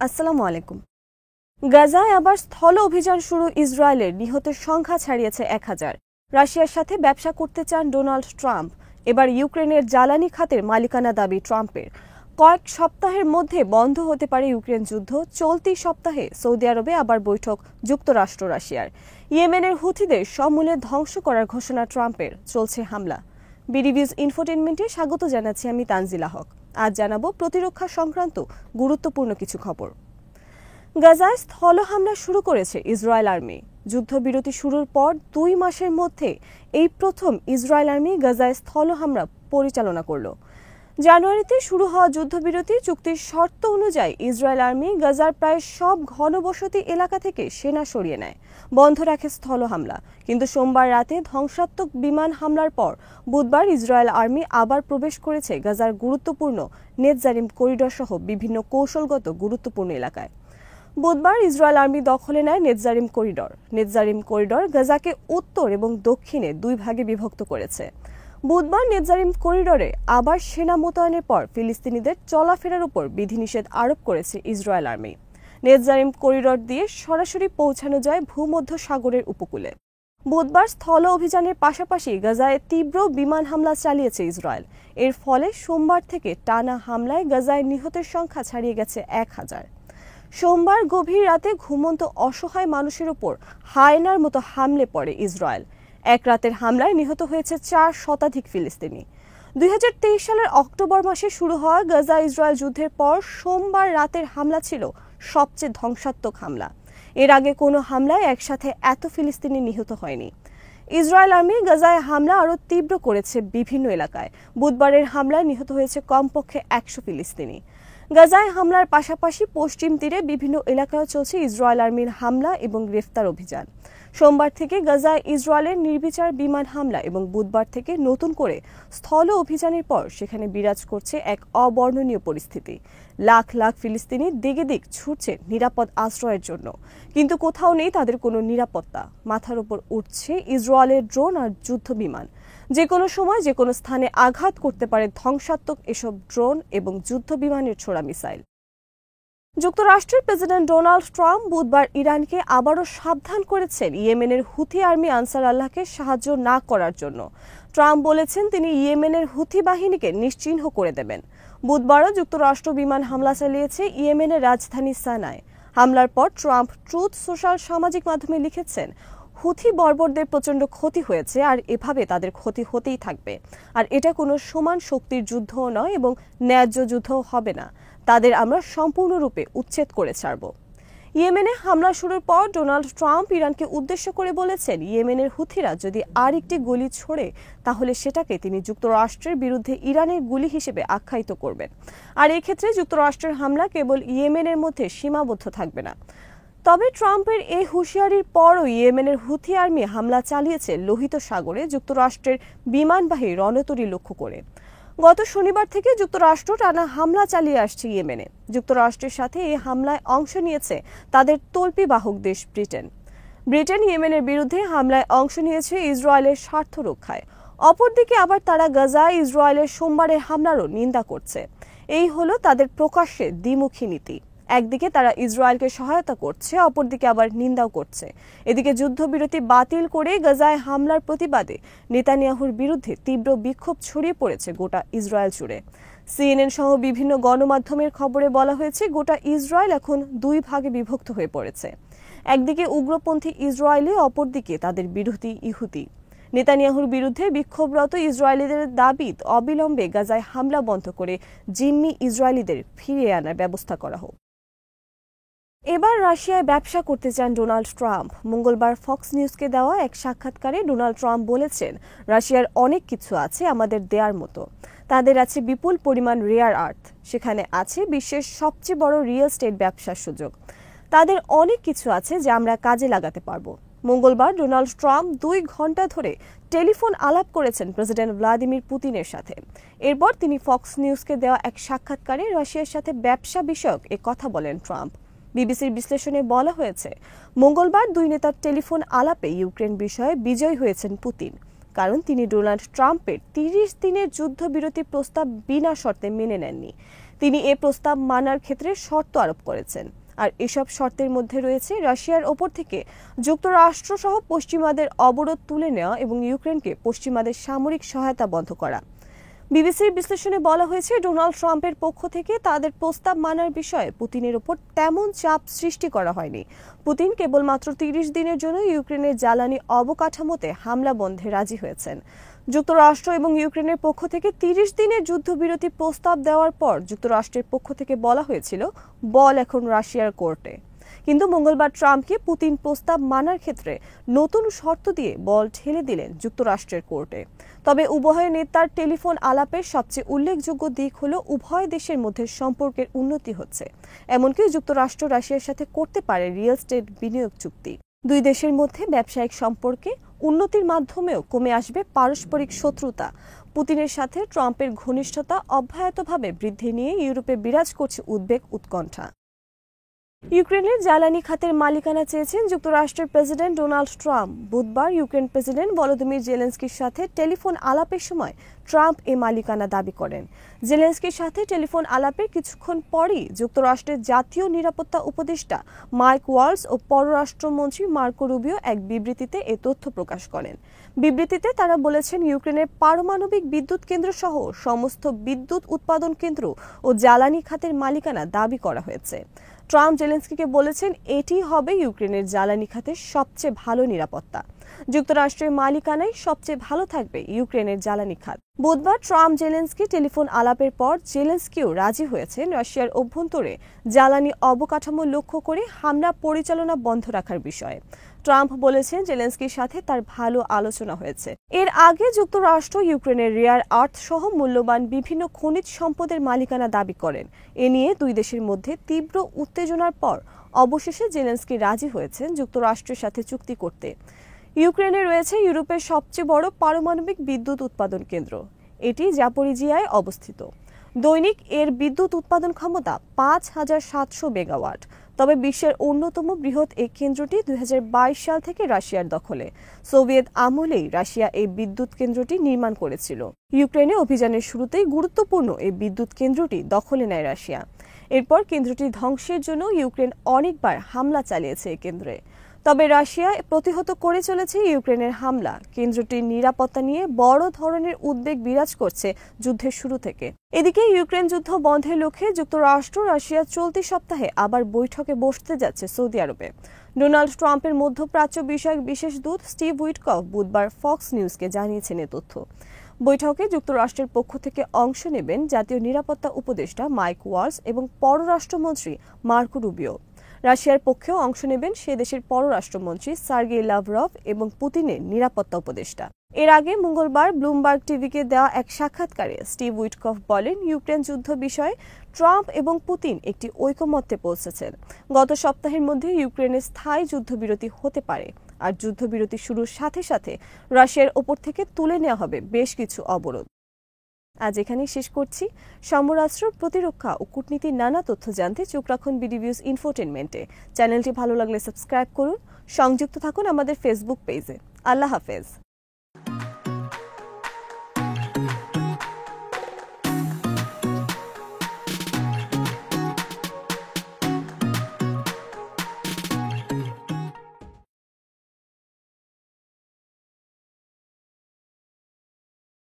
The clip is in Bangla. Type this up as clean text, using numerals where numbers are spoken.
আসসালামু আলাইকুম। গাজায় আবার স্থল অভিযান শুরু ইসরায়েলের নিহতের সংখ্যা ছাড়িয়েছে 1000। রাশিয়ার সাথে ব্যবসা করতে চান ডোনাল্ড ট্রাম্প। এবার ইউক্রেনের জ্বালানি খাতের মালিকানা দাবি ট্রাম্পের। কয়েক সপ্তাহের মধ্যে বন্ধ হতে পারে ইউক্রেন যুদ্ধ। চলতি সপ্তাহে সৌদি আরবে আবার বৈঠক যুক্তরাষ্ট্র রাশিয়ার। ইয়েমেনের হুথিদের সমূলে ধ্বংস করার ঘোষণা ট্রাম্পের। চলছে হামলা। বিডিভিউজ ইনফোটেইনমেন্টে স্বাগত জানাচ্ছি আমি তানজিলা হক। আজ জানাবো প্রতিরক্ষা সংক্রান্ত গুরুত্বপূর্ণ কিছু খবর। গাজায় স্থল হামলা শুরু করেছে ইসরায়েল আর্মি। যুদ্ধবিরতি শুরুর পর 2 মাসের মধ্যে এই প্রথম ইসরায়েল আর্মি গাজায় স্থল হামলা পরিচালনা করল। জানুয়ারিতে শুরু হওয়া যুদ্ধবিরতি চুক্তির শর্ত অনুযায়ী ইসরায়েল আর্মি গাজার প্রায় সব ঘনবসতি এলাকা থেকে সেনা সরিয়ে নেয়, বন্ধ রাখে স্থল হামলা। কিন্তু সোমবার রাতে ধ্বংসাত্মক বিমান হামলার পর বুধবার ইসরায়েল আর্মি আবার প্রবেশ করেছে গাজার গুরুত্বপূর্ণ নেতজারিম করিডর সহ বিভিন্ন কৌশলগত গুরুত্বপূর্ণ এলাকায়। বুধবার ইসরায়েল আর্মি দখলে নেয় নেতজারিম করিডর। নেতজারিম করিডর গাজাকে উত্তর এবং দক্ষিণে 2 ভাগে বিভক্ত করেছে। বুধবার নেতজারিম করিডরে আবার সেনা মোতায়েনের পর ফিলিস্তিনিদের চলাফেরার উপর বিধিনিষেধ আরোপ করেছে ইসরায়েল আর্মি। নেতজারিম করিডর দিয়ে সরাসরি পৌঁছানো যায় ভূমধ্য সাগরের উপকূলে। বুধবার স্থল অভিযানের পাশাপাশি গাজায় তীব্র বিমান হামলা চালিয়েছে ইসরায়েল। এর ফলে সোমবার থেকে টানা হামলায় গাজায় নিহতের সংখ্যা ছাড়িয়ে গেছে 1000। সোমবার গভীর রাতে ঘুমন্ত অসহায় মানুষের উপর হায়নার মতো হামলে পড়ে ইসরায়েল। এক রাতের হামলায় নিহত হয়েছে 4 শতাধিক ফিলিস্তিনি। 2023 সালের অক্টোবর মাসে শুরু হওয়া গাজা ইসরায়েল যুদ্ধের পর সোমবার রাতের হামলা ছিল সবচেয়ে ধ্বংসাত্মক হামলা। এর আগে কোনো হামলায় একসাথে এত ফিলিস্তিনি নিহত হয়নি। ইসরায়েল আর্মি গাজায় হামলা আরও তীব্র করেছে বিভিন্ন এলাকায়। বুধবারের হামলায় নিহত হয়েছে কমপক্ষে 100 ফিলিস্তিনি। গাজায় হামলার পাশাপাশি পশ্চিম তীরে বিভিন্ন এলাকায় চলছে ইসরায়েল আর্মির হামলা এবং গ্রেফতার অভিযান। সোমবার থেকে গাজায় ইসরায়েলের নির্বিচার বিমান হামলা এবং বুধবার থেকে নতুন করে স্থল অভিযানের পর সেখানে বিরাজ করছে এক অবর্ণনীয় পরিস্থিতি। লাখ লাখ ফিলিস্তিনি দিকে দিক ছুটছে নিরাপদ আশ্রয়ের জন্য, কিন্তু কোথাও নেই তাদের কোনো নিরাপত্তা। মাথার উপর উঠছে ইসরায়েলের ড্রোন আর যুদ্ধ বিমান। যে কোনো সময় যে কোনো স্থানে আঘাত করতে পারে ধ্বংসাত্মক এসব ড্রোন এবং যুদ্ধ বিমানের ছোড়া মিসাইল। যুক্তরাষ্ট্রের প্রেসিডেন্ট ডোনাল্ড ট্রাম্প বুধবার ইরানকে আবারও সাবধান করেছেন ইয়েমেনের হুথি আর্মি আনসার আল্লাহকে সাহায্য না করার জন্য। ট্রাম্প বলেছেন তিনি ইয়েমেনের হুথি বাহিনীকে নিশ্চিহ্ন করে দেবেন। বুধবারও যুক্তরাষ্ট্র বিমান হামলা চালিয়েছে ইয়েমেনের রাজধানী সানায়। হামলার পর ট্রাম্প ট্রুথ সোশ্যাল সামাজিক মাধ্যমে লিখেছেন, হুথি বর্বরদের প্রচণ্ড ক্ষতি হয়েছে আর এভাবে তাদের ক্ষতি হতেই থাকবে। আর এটা কোনো সমান শক্তির যুদ্ধও নয় এবং ন্যায্য যুদ্ধও হবে না। তাদের আমরা সম্পূর্ণরূপে উচ্ছেদ করে ছাড়ব। ইয়েমেনে হামলা শুরুর পর ডোনাল্ড ট্রাম্প ইরানকে উদ্দেশ্য করে বলেছেন, ইয়েমেনের হুথিরা যদি আর একটি গুলি ছোড়ে তাহলে সেটাকে তিনি যুক্তরাষ্ট্রের বিরুদ্ধে ইরানের গুলি হিসেবে আখ্যায়িত করবেন। আর এক্ষেত্রে যুক্তরাষ্ট্রের হামলা কেবল ইয়েমেনের মধ্যে সীমাবদ্ধ থাকবে না। তবে ট্রাম্পের এই হুঁশিয়ারির পরও ইয়েমেনের হুথি আর্মি হামলা চালিয়েছে লোহিত সাগরে যুক্তরাষ্ট্রের বিমানবাহী রণতরী লক্ষ্য করে। গত শনিবার থেকে যুক্তরাষ্ট্র টানা হামলা চালিয়ে আসছে ইয়েমেনে। যুক্তরাষ্ট্রের সাথে এই হামলায় অংশ নিয়েছে তাদের তল্পি বাহক দেশ ব্রিটেন। ব্রিটেন ইয়েমেনের বিরুদ্ধে হামলায় অংশ নিয়েছে ইসরায়েলের স্বার্থ রক্ষায়। অপরদিকে আবার তারা গাজায় ইসরায়েলের সোমবারের হামলারও নিন্দা করছে। এই হলো তাদের প্রকাশ্যে দ্বিমুখী নীতি। একদিকে তারা ইসরায়েলকে সহায়তা করছে, অপরদিকে আবার নিন্দাও করছে। এদিকে যুদ্ধবিরতি বাতিল করে গাজায় হামলার প্রতিবাদে নেতানিয়াহুর বিরুদ্ধে তীব্র বিক্ষোভ ছড়িয়ে পড়েছে গোটা ইসরায়েল জুড়ে। সিএনএন সহ বিভিন্ন গণমাধ্যমের খবরে বলা হয়েছে, গোটা ইসরায়েল এখন 2 ভাগে বিভক্ত হয়ে পড়েছে। একদিকে উগ্রপন্থী ইসরায়েলি, অপরদিকে তাদের বিরোধী ইহুদি। নেতানিয়াহুর বিরুদ্ধে বিক্ষোভরত ইসরায়েলিদের দাবি অবিলম্বে গাজায় হামলা বন্ধ করে জিম্মি ইসরায়েলিদের ফিরিয়ে আনার ব্যবস্থা করা হোক। এবার রাশিয়ায় ব্যবসা করতে চান ডোনাল্ড ট্রাম্প। মঙ্গলবার ফক্স নিউজকে দেওয়া এক সাক্ষাৎকারে ডোনাল্ড ট্রাম্প বলেছেন, রাশিয়ার অনেক কিছু আছে আমাদের দেয়ার মতো। তাদের আছে বিপুল পরিমাণ রেয়ার আর্থ, সেখানে আছে বিশ্বের সবচেয়ে বড় রিয়েল এস্টেট ব্যবসার সুযোগ। তাদের অনেক কিছু আছে যা আমরা কাজে লাগাতে পারবো। মঙ্গলবার ডোনাল্ড ট্রাম্প 2 ঘন্টা ধরে টেলিফোন আলাপ করেছেন প্রেসিডেন্ট ভ্লাদিমির পুতিনের সাথে। এরপর তিনি ফক্স নিউজকে দেওয়া এক সাক্ষাৎকারে রাশিয়ার সাথে ব্যবসা বিষয়ক এ কথা বলেন ট্রাম্প। বিবিসির বিশ্লেষণে বলা হয়েছে, মঙ্গলবার 2 নেতার টেলিফোন আলাপে ইউক্রেন বিষয়ে বিজয়ী হয়েছেন পুতিন, কারণ তিনি ডোনাল্ড ট্রাম্পের 30 দিনের যুদ্ধবিরতি প্রস্তাব বিনা শর্তে মেনে নেননি। তিনি এ প্রস্তাব মানার ক্ষেত্রে শর্ত আরোপ করেছেন। আর এসব শর্তের মধ্যে রয়েছে রাশিয়ার ওপর থেকে যুক্তরাষ্ট্র সহ পশ্চিমাদের অবরোধ তুলে নেওয়া এবং ইউক্রেনকে পশ্চিমাদের সামরিক সহায়তা বন্ধ করা। বিবিসির বিশ্লেষণে বলা হয়েছে, ডোনাল্ড ট্রাম্পের পক্ষ থেকে তাদের প্রস্তাব মানার বিষয়ে পুতিনের ওপর তেমন চাপ সৃষ্টি করা হয়নি। পুতিন কেবলমাত্র 30 দিনের জন্য ইউক্রেনের জ্বালানি অবকাঠামোতে হামলা বন্ধে রাজি হয়েছেন। যুক্তরাষ্ট্র এবং ইউক্রেনের পক্ষ থেকে 30 দিনের যুদ্ধবিরতি প্রস্তাব দেওয়ার পর যুক্তরাষ্ট্রের পক্ষ থেকে বলা হয়েছিল, বল এখন রাশিয়ার কোর্টে। কিন্তু মঙ্গলবার ট্রাম্পকে পুতিন প্রস্তাব মানার ক্ষেত্রে নতুন শর্ত দিয়ে বল ঠেলে দিলেন যুক্তরাষ্ট্রের কোর্টে। তবে উভয় নেতার টেলিফোন আলাপের সবচেয়ে উল্লেখযোগ্য দিক হলো উভয় দেশের মধ্যে সম্পর্কের উন্নতি হচ্ছে। এমনকি যুক্তরাষ্ট্র রাশিয়ার সাথে করতে পারে রিয়েল এস্টেট বিনিয়োগ চুক্তি। দুই দেশের মধ্যে ব্যবসায়িক সম্পর্কে উন্নতির মাধ্যমেও কমে আসবে পারস্পরিক শত্রুতা। পুতিনের সাথে ট্রাম্পের ঘনিষ্ঠতা অব্যাহতভাবে বৃদ্ধি নিয়ে ইউরোপে বিরাজ করছে উদ্বেগ উৎকণ্ঠা। ইউক্রেনের জ্বালানি খাতের মালিকানা চেয়েছেন যুক্তরাষ্ট্রের প্রেসিডেন্ট ডোনাল্ড ট্রাম্প। বুধবার ইউক্রেন প্রেসিডেন্ট ভলোদিমির জেলেনস্কির সাথে টেলিফোন আলাপের সময় ট্রাম্প এ মালিকানা দাবি করেন। জেলেনস্কির সাথে টেলিফোন আলাপের কিছুক্ষণ পরই যুক্তরাষ্ট্রের জাতীয় নিরাপত্তা উপদেষ্টা মাইক ওয়ালস ও পররাষ্ট্রমন্ত্রী মার্কো রুবিও এক বিবৃতিতে এ তথ্য প্রকাশ করেন। বিবৃতিতে তারা বলেছেন, ইউক্রেনের পারমাণবিক বিদ্যুৎ কেন্দ্র সহ সমস্ত বিদ্যুৎ উৎপাদন কেন্দ্র ও জ্বালানি খাতের মালিকানা দাবি করা হয়েছে। ট্রাম্প জেলেনস্কিকে বলেছেন, এটি হবে ইউক্রেনের জ্বালানি খাতের সবচেয়ে ভালো নিরাপত্তা। যুক্তরাষ্ট্রের মালিকানায় সবচেয়ে ভালো থাকবে ইউক্রেনের জ্বালানি খাত। বুধবার ট্রাম্প জেলেনস্কি টেলিফোন আলাপের পর জেলেনস্কিও রাজি হয়েছেন রাশিয়ার অভ্যন্তরে জ্বালানি অবকাঠামো লক্ষ্য করে হামলা পরিচালনা বন্ধ রাখার বিষয়ে। ট্রাম্প বলেছেন, জেলেনস্কির সাথে তার ভালো আলোচনা হয়েছে। এর আগে যুক্তরাষ্ট্র ইউক্রেনের রেয়ার আর্থ সহ মূল্যবান বিভিন্ন খনিজ সম্পদের মালিকানা দাবি করেন। এ নিয়ে দুই দেশের মধ্যে তীব্র উত্তেজনার পর অবশেষে জেলেনস্কি রাজি হয়েছেন যুক্তরাষ্ট্রের সাথে চুক্তি করতে। ইউক্রেনে রয়েছে ইউরোপের সবচেয়ে বড় পারমাণবিক বিদ্যুৎ উৎপাদন কেন্দ্র। এটি জাপোরিজিয়ায় অবস্থিত। দৈনিক এর বিদ্যুৎ উৎপাদন ক্ষমতা 5700 মেগাওয়াট। তবে বিশ্বের অন্যতম বৃহৎ এই কেন্দ্রটি 2022 সাল থেকে রাশিয়ার দখলে। সোভিয়েত আমলেই রাশিয়া এই বিদ্যুৎ কেন্দ্রটি নির্মাণ করেছিল। ইউক্রেনে অভিযানের শুরুতেই গুরুত্বপূর্ণ এই বিদ্যুৎ কেন্দ্রটি দখলে নেয় রাশিয়া। এরপর কেন্দ্রটি ধ্বংসের জন্য ইউক্রেন অনেকবার হামলা চালিয়েছে এই কেন্দ্রে। তবে রাশিয়া প্রতিহত করে চলেছে ইউক্রেনের হামলা। কেন্দ্রটির নিরাপত্তা নিয়ে বড় ধরনের উদ্বেগ বিরাজ করছে যুদ্ধের শুরু থেকে। এদিকে ইউক্রেন যুদ্ধ বন্ধের লক্ষ্যে যুক্তরাষ্ট্র রাশিয়া চলতি সপ্তাহে আবার বৈঠকে বসতে যাচ্ছে সৌদি আরবে। ডোনাল্ড ট্রাম্পের মধ্যপ্রাচ্য বিষয়ক বিশেষ দূত স্টিভ উইটকফ বুধবার ফক্স নিউজকে জানিয়েছেন এ তথ্য। বৈঠকে যুক্তরাষ্ট্রের পক্ষ থেকে অংশ নেবেন জাতীয় নিরাপত্তা উপদেষ্টা মাইক ওয়ালস এবং পররাষ্ট্রমন্ত্রী মার্কো রুবিও। রাশিয়ার পক্ষেও অংশ নেবেন সে দেশের পররাষ্ট্রমন্ত্রী সার্গেই লাভরভ এবং পুতিনের নিরাপত্তা উপদেষ্টা। এর আগে মঙ্গলবার ব্লুমবার্গ টিভিকে দেওয়া এক সাক্ষাৎকারে স্টিভ উইটকফ বলেন, ইউক্রেন যুদ্ধ বিষয়ে ট্রাম্প এবং পুতিন একটি ঐকমত্যে পৌঁছেছেন। গত সপ্তাহের মধ্যে ইউক্রেনের স্থায়ী যুদ্ধবিরতি হতে পারে। আর যুদ্ধবিরতি শুরুর সাথে সাথে রাশিয়ার ওপর থেকে তুলে নেওয়া হবে বেশ কিছু অবরোধ। আজ এখানেই শেষ করছি। সমরাস্ত্র, প্রতিরক্ষা ও কূটনীতির নানা তথ্য জানতে চোখ রাখুন বিডিভিউজ ইনফোটেনমেন্টে। চ্যানেলটি ভালো লাগলে সাবস্ক্রাইব করুন। সংযুক্ত থাকুন আমাদের ফেসবুক পেজে। আল্লাহ হাফেজ।